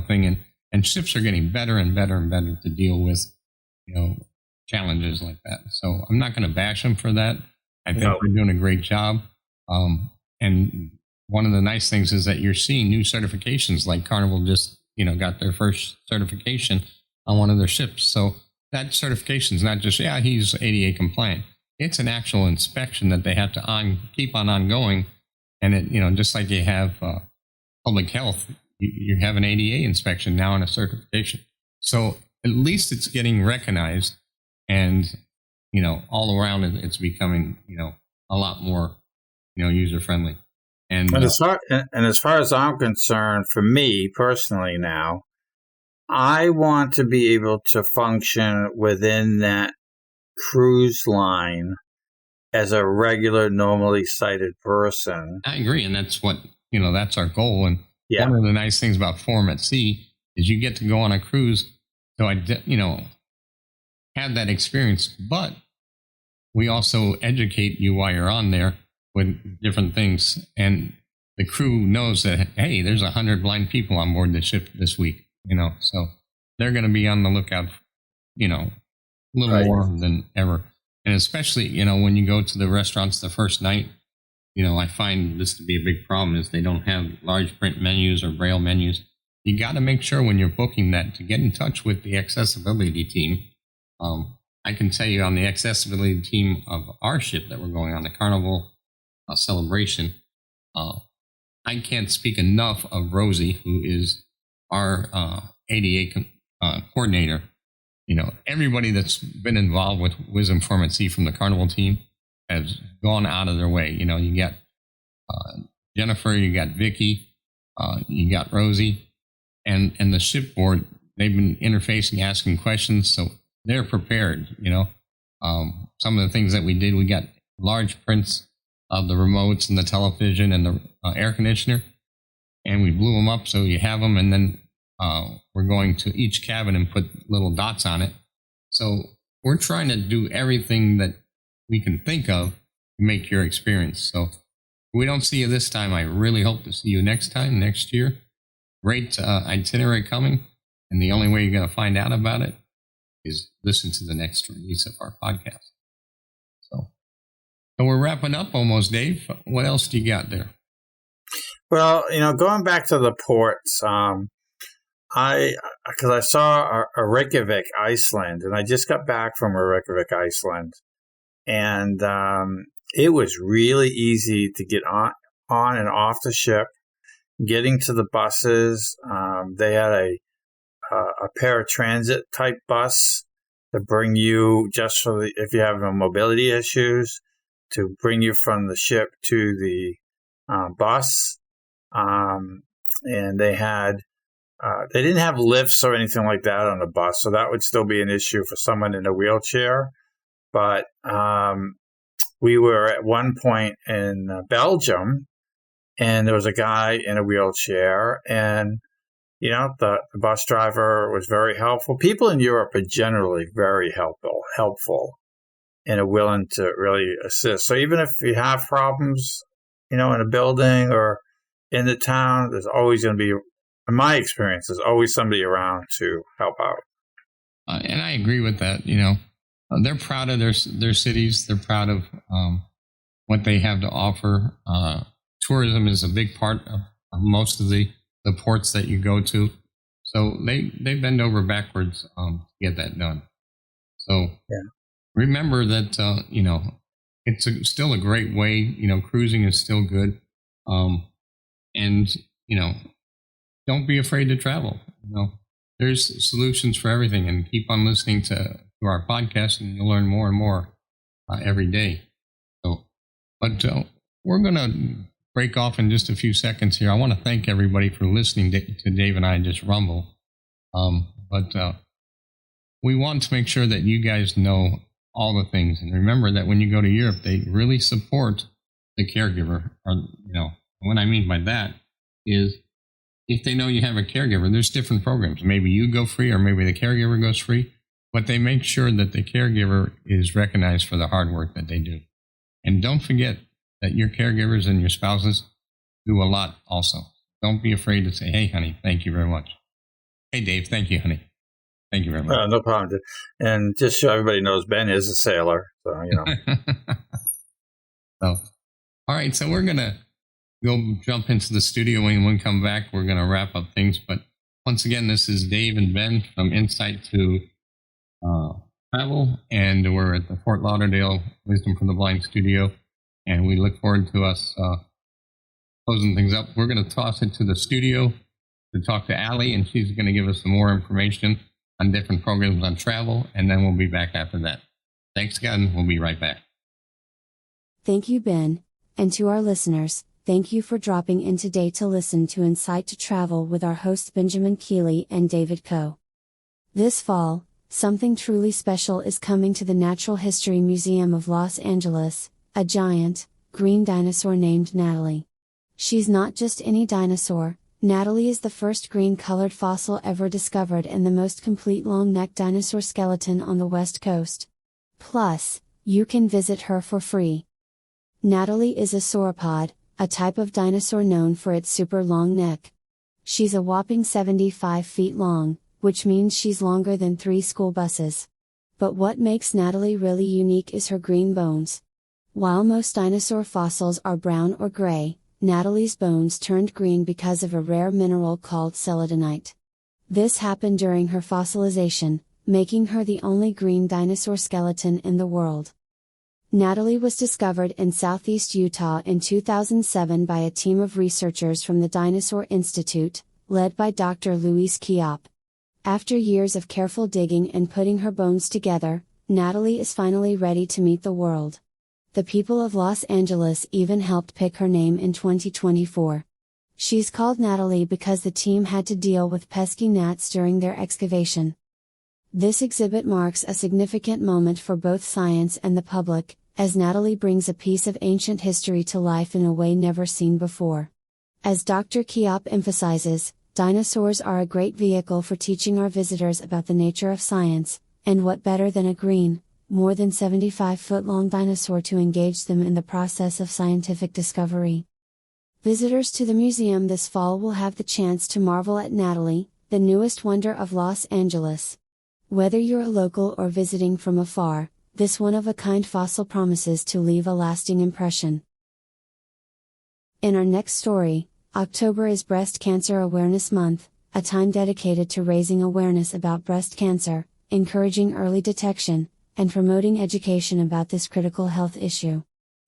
thing, and ships are getting better and better and better to deal with challenges like that. So I'm not going to bash them for that. I think they're doing a great job. And one of the nice things is that you're seeing new certifications, like Carnival just got their first certification on one of their ships. So that certification is not just he's ADA compliant. It's an actual inspection that they have to keep on ongoing. And it just like you have public health, you have an ADA inspection now and a certification. So at least it's getting recognized, and all around it's becoming a lot more user friendly. And as far as I'm concerned, for me personally now, I want to be able to function within that cruise line as a regular, normally sighted person. I agree, and that's what, that's our goal. And Yeah. one of the nice things about Forum at Sea is you get to go on a cruise, so have that experience. But we also educate you while you're on there with different things, and the crew knows that, hey, there's 100 blind people on board the ship this week, so they're going to be on the lookout, a little Right. more than ever. And especially, when you go to the restaurants the first night, I find this to be a big problem is they don't have large print menus or braille menus. You got to make sure when you're booking that to get in touch with the accessibility team. I can tell you on the accessibility team of our ship that we're going on, the Carnival celebration, I can't speak enough of Rosie, who is our ADA coordinator. Everybody that's been involved with Wisdom Forum at Sea from the Carnival team has gone out of their way. You got Jennifer, you got Vicky, you got Rosie, and the shipboard. They've been interfacing, asking questions, so they're prepared. Some of the things that we did, we got large prints of the remotes and the television and the air conditioner, and we blew them up so you have them, and then we're going to each cabin and put little dots on it. So we're trying to do everything that we can think of to make your experience. So if we don't see you this time, I really hope to see you next year. Great itinerary coming, and the only way you're going to find out about it is listen to the next release of our podcast. So we're wrapping up almost, Dave. What else do you got there? Well, going back to the ports, because I saw a Reykjavik, Iceland, and I just got back from Reykjavik, Iceland, and it was really easy to get on and off the ship, getting to the buses. They had a paratransit type bus to bring you just if you have mobility issues, to bring you from the ship to the bus. And they had they didn't have lifts or anything like that on the bus, so that would still be an issue for someone in a wheelchair. But we were at one point in Belgium, and there was a guy in a wheelchair, and the bus driver was very helpful. People in Europe are generally very helpful, and are willing to really assist. So even if you have problems, in a building or in the town, there's always going to be, in my experience, there's always somebody around to help out. And I agree with that. They're proud of their cities. They're proud of what they have to offer. Tourism is a big part of most of the ports that you go to. So they bend over backwards to get that done. So remember that, it's still a great way. Cruising is still good. And, don't be afraid to travel. There's solutions for everything, and keep on listening to our podcast, and you'll learn more and more every day. So, but we're going to break off in just a few seconds here. I want to thank everybody for listening to Dave and I just rumble. But we want to make sure that you guys know all the things. And remember that when you go to Europe, they really support the caregiver. What I mean by that is if they know you have a caregiver, there's different programs. Maybe you go free or maybe the caregiver goes free, but they make sure that the caregiver is recognized for the hard work that they do. And don't forget that your caregivers and your spouses do a lot also. Don't be afraid to say, hey, honey, thank you very much. Hey, Dave, thank you, honey. Thank you very much. No problem. And just so everybody knows, Ben is a sailor. So, So, all right. So we're going to go jump into the studio. When we come back, we're going to wrap up things. But once again, this is Dave and Ben from Insight to Travel. And we're at the Fort Lauderdale Wisdom for the Blind studio. And we look forward to us closing things up. We're going to toss it to the studio to talk to Allie, and she's going to give us some more information on different programs on travel, and then we'll be back after that. Thanks again. We'll be right back. Thank you, Ben, and to our listeners, Thank you for dropping in today to listen to Insight to Travel with our hosts Benjamin Keeley and David Coe. This fall, something truly special is coming to the Natural History Museum of Los Angeles, a giant, green dinosaur named Natalie. She's not just any dinosaur. Natalie is the first green-colored fossil ever discovered and the most complete long-necked dinosaur skeleton on the West Coast. Plus, you can visit her for free. Natalie is a sauropod, a type of dinosaur known for its super long neck. She's a whopping 75 feet long, which means she's longer than 3 school buses. But what makes Natalie really unique is her green bones. While most dinosaur fossils are brown or gray, Natalie's bones turned green because of a rare mineral called celadonite. This happened during her fossilization, making her the only green dinosaur skeleton in the world. Natalie was discovered in southeast Utah in 2007 by a team of researchers from the Dinosaur Institute, led by Dr. Luis Keop. After years of careful digging and putting her bones together, Natalie is finally ready to meet the world. The people of Los Angeles even helped pick her name in 2024. She's called Natalie because the team had to deal with pesky gnats during their excavation. This exhibit marks a significant moment for both science and the public, as Natalie brings a piece of ancient history to life in a way never seen before. As Dr. Keop emphasizes, dinosaurs are a great vehicle for teaching our visitors about the nature of science, and what better than a green, more than 75-foot-long dinosaur to engage them in the process of scientific discovery. Visitors to the museum this fall will have the chance to marvel at Natalie, the newest wonder of Los Angeles. Whether you're a local or visiting from afar, this one-of-a-kind fossil promises to leave a lasting impression. In our next story, October is Breast Cancer Awareness Month, a time dedicated to raising awareness about breast cancer, encouraging early detection, and promoting education about this critical health issue.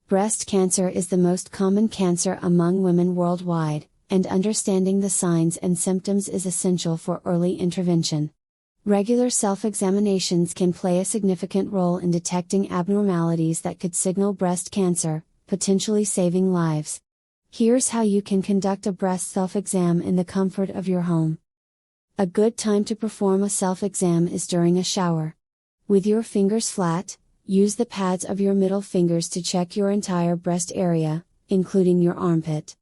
Breast cancer is the most common cancer among women worldwide, and understanding the signs and symptoms is essential for early intervention. Regular self-examinations can play a significant role in detecting abnormalities that could signal breast cancer, potentially saving lives. Here's how you can conduct a breast self-exam in the comfort of your home. A good time to perform a self-exam is during a shower. With your fingers flat, use the pads of your middle fingers to check your entire breast area, including your armpit.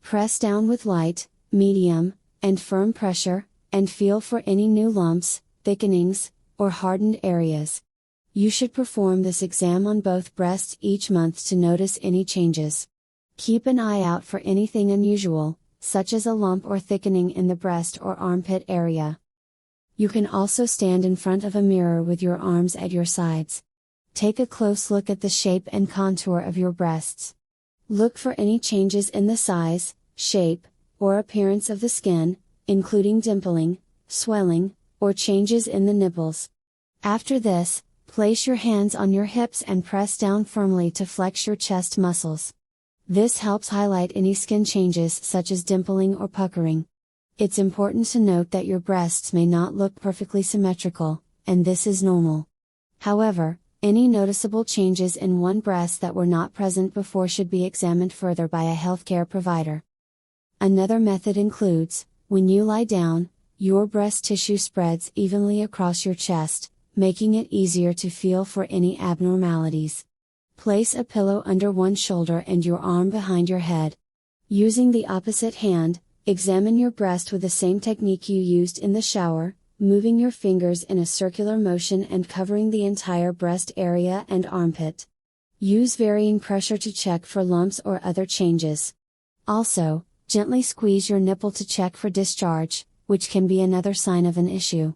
Press down with light, medium, and firm pressure, and feel for any new lumps, thickenings, or hardened areas. You should perform this exam on both breasts each month to notice any changes. Keep an eye out for anything unusual, such as a lump or thickening in the breast or armpit area. You can also stand in front of a mirror with your arms at your sides. Take a close look at the shape and contour of your breasts. Look for any changes in the size, shape, or appearance of the skin, including dimpling, swelling, or changes in the nipples. After this, place your hands on your hips and press down firmly to flex your chest muscles. This helps highlight any skin changes such as dimpling or puckering. It's important to note that your breasts may not look perfectly symmetrical, and this is normal. However, any noticeable changes in one breast that were not present before should be examined further by a healthcare provider. Another method includes, when you lie down, your breast tissue spreads evenly across your chest, making it easier to feel for any abnormalities. Place a pillow under one shoulder and your arm behind your head. Using the opposite hand, examine your breast with the same technique you used in the shower, moving your fingers in a circular motion and covering the entire breast area and armpit. Use varying pressure to check for lumps or other changes. Also, gently squeeze your nipple to check for discharge, which can be another sign of an issue.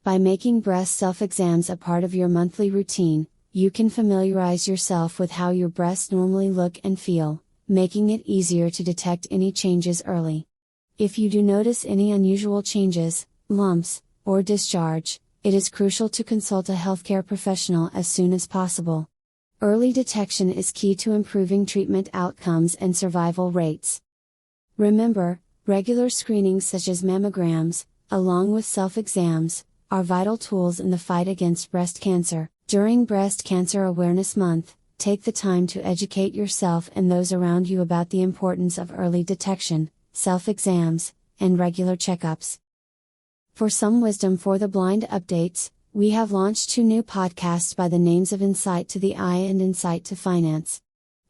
By making breast self-exams a part of your monthly routine, you can familiarize yourself with how your breasts normally look and feel, making it easier to detect any changes early. If you do notice any unusual changes, lumps, or discharge, it is crucial to consult a healthcare professional as soon as possible. Early detection is key to improving treatment outcomes and survival rates. Remember, regular screenings such as mammograms, along with self-exams, are vital tools in the fight against breast cancer. During Breast Cancer Awareness Month, take the time to educate yourself and those around you about the importance of early detection, self-exams, and regular checkups. For some Wisdom for the Blind updates, we have launched 2 new podcasts by the names of Insight to the Eye and Insight to Finance.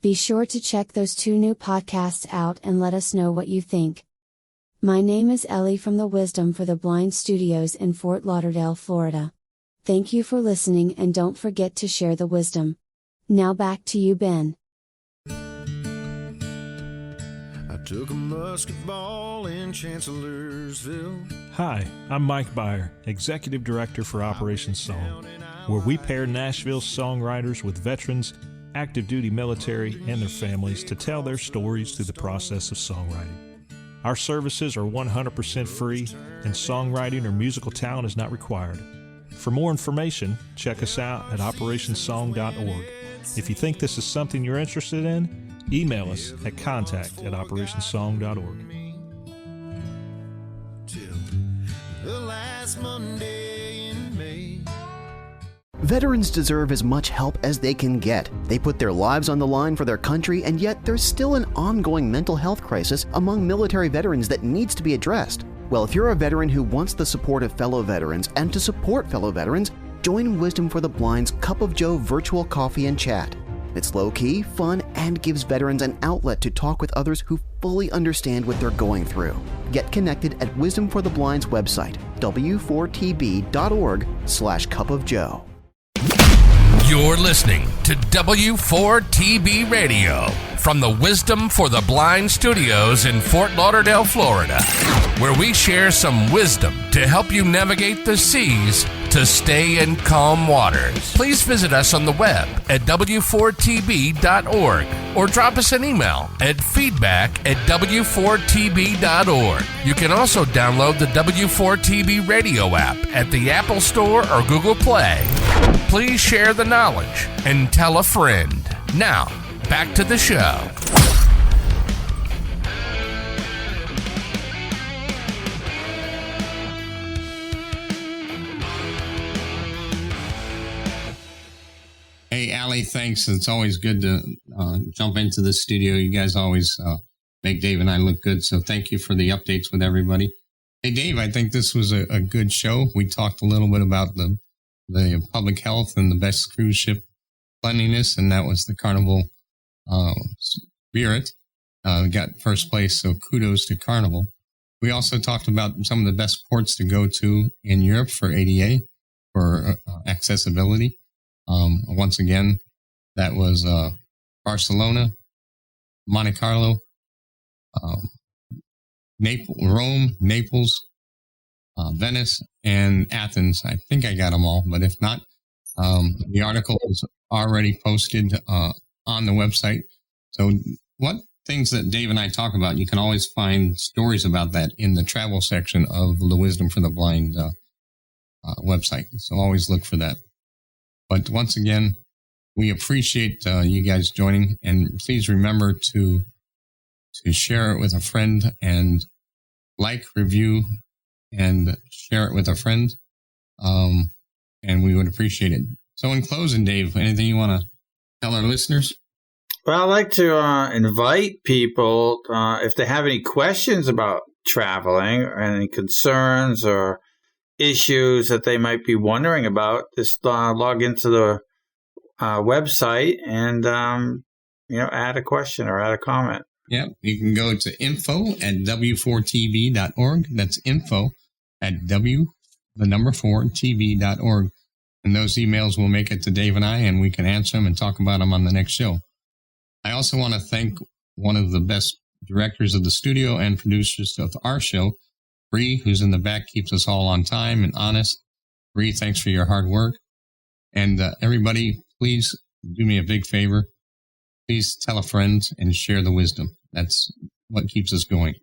Be sure to check those 2 new podcasts out and let us know what you think. My name is Ellie from the Wisdom for the Blind Studios in Fort Lauderdale, Florida. Thank you for listening, and don't forget to share the wisdom. Now back to you, Ben. I took a musket ball in Chancellorsville. Hi, I'm Mike Byer, Executive Director for Operation Song, where we pair Nashville's songwriters with veterans, active duty military, and their families to tell their stories through the process of songwriting. Our services are 100% free, and songwriting or musical talent is not required. For more information, check us out at operationsong.org. If you think this is something you're interested in, email us at contact@operationsong.org. The last Monday in May. Veterans deserve as much help as they can get. They put their lives on the line for their country, and yet there's still an ongoing mental health crisis among military veterans that needs to be addressed. Well, if you're a veteran who wants the support of fellow veterans and to support fellow veterans, join Wisdom for the Blind's Cup of Joe virtual coffee and chat. It's low-key, fun, and gives veterans an outlet to talk with others who fully understand what they're going through. Get connected at Wisdom for the Blind's website, w4tb.org/cupofjoe. You're listening to W4TB Radio from the Wisdom for the Blind Studios in Fort Lauderdale, Florida, where we share some wisdom to help you navigate the seas to stay in calm waters. Please visit us on the web at w4tb.org or drop us an email at feedback@w4tb.org. You can also download the W4TB radio app at the Apple Store or Google Play. Please share the knowledge and tell a friend. Now, back to the show. Hey, Allie, thanks. It's always good to jump into the studio. You guys always make Dave and I look good, so thank you for the updates with everybody. Hey, Dave, I think this was a good show. We talked a little bit about the public health and the best cruise ship cleanliness, and that was the Carnvial Spirit. Got first place, so kudos to Carnvial. We also talked about some of the best ports to go to in Europe for ADA, for accessibility. Once again, that was Barcelona, Monte Carlo, Rome, Naples, Venice, and Athens. I think I got them all, but if not, the article is already posted on the website. So what things that Dave and I talk about, you can always find stories about that in the travel section of the Wisdom for the Blind website. So always look for that. But once again, we appreciate you guys joining, and please remember to share it with a friend and like, review, and share it with a friend, and we would appreciate it. So in closing, Dave, anything you want to tell our listeners? Well, I'd like to invite people, if they have any questions about traveling or any concerns or issues that they might be wondering about, just log into the website and add a question or add a comment. Yeah, you can go to info@w4tb.org. That's info@4tb.org. And those emails will make it to Dave and I, and we can answer them and talk about them on the next show. I also want to thank one of the best directors of the studio and producers of our show, Bree, who's in the back, keeps us all on time and honest. Bree, thanks for your hard work. And everybody, please do me a big favor. Please tell a friend and share the wisdom. That's what keeps us going.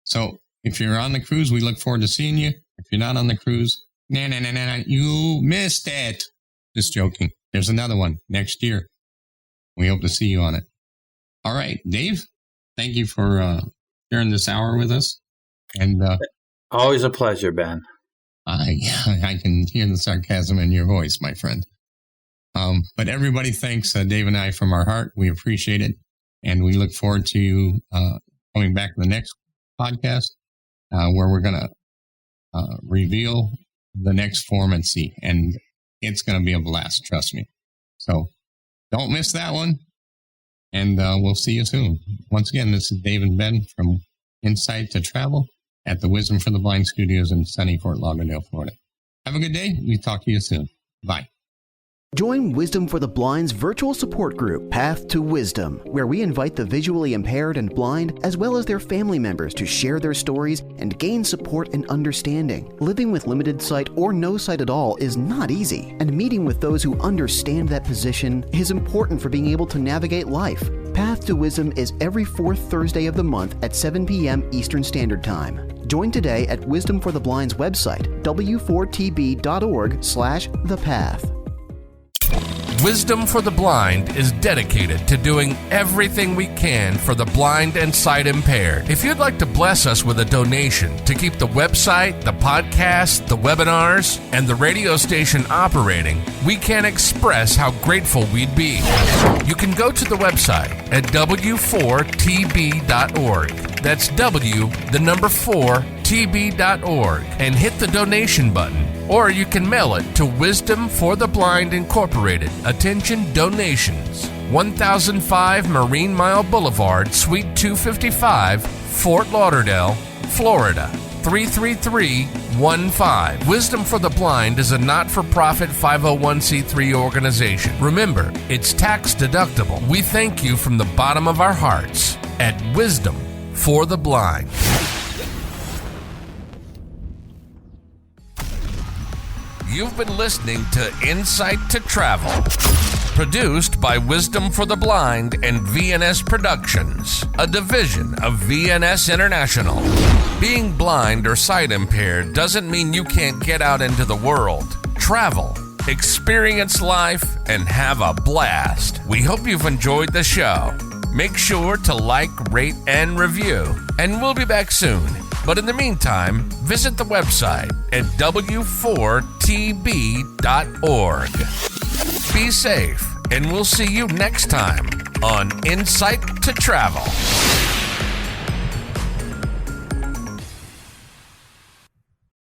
So if you're on the cruise, we look forward to seeing you. If you're not on the cruise, you missed it. Just joking. There's another one next year. We hope to see you on it. All right, Dave, thank you for sharing this hour with us. And always a pleasure, Ben. I can hear the sarcasm in your voice, my friend. But everybody thanks Dave and I from our heart. We appreciate it. And we look forward to coming back to the next podcast where we're going to reveal the next form at sea. And it's going to be a blast, trust me. So don't miss that one. And we'll see you soon. Once again, this is Dave and Ben from Insight to Travel at the Wisdom for the Blind Studios in sunny Fort Lauderdale, Florida. Have a good day. We talk to you soon. Bye. Join Wisdom for the Blind's virtual support group, Path to Wisdom, where we invite the visually impaired and blind, as well as their family members, to share their stories and gain support and understanding. Living with limited sight or no sight at all is not easy, and meeting with those who understand that position is important for being able to navigate life. Path to Wisdom is every fourth Thursday of the month at 7 p.m. Eastern Standard Time. Join today at Wisdom for the Blind's website, w4tb.org/thepath. Wisdom for the Blind is dedicated to doing everything we can for the blind and sight impaired. If you'd like to bless us with a donation to keep the website, the podcast, the webinars, and the radio station operating, we can't express how grateful we'd be. You can go to the website at w4tb.org. That's w4tb.org and hit the donation button. Or you can mail it to Wisdom for the Blind Incorporated. Attention donations. 1005 Marine Mile Boulevard, Suite 255, Fort Lauderdale, Florida, 33315. Wisdom for the Blind is a not-for-profit 501c3 organization. Remember, it's tax deductible. We thank you from the bottom of our hearts at Wisdom for the Blind. You've been listening to Insight to Travel, produced by Wisdom for the Blind and VNS Productions, a division of VNS International. Being blind or sight impaired doesn't mean you can't get out into the world. Travel, experience life, and have a blast. We hope you've enjoyed the show. Make sure to like, rate, and review, and we'll be back soon. But in the meantime, visit the website at w4tb.org. Be safe, and we'll see you next time on Insight to Travel.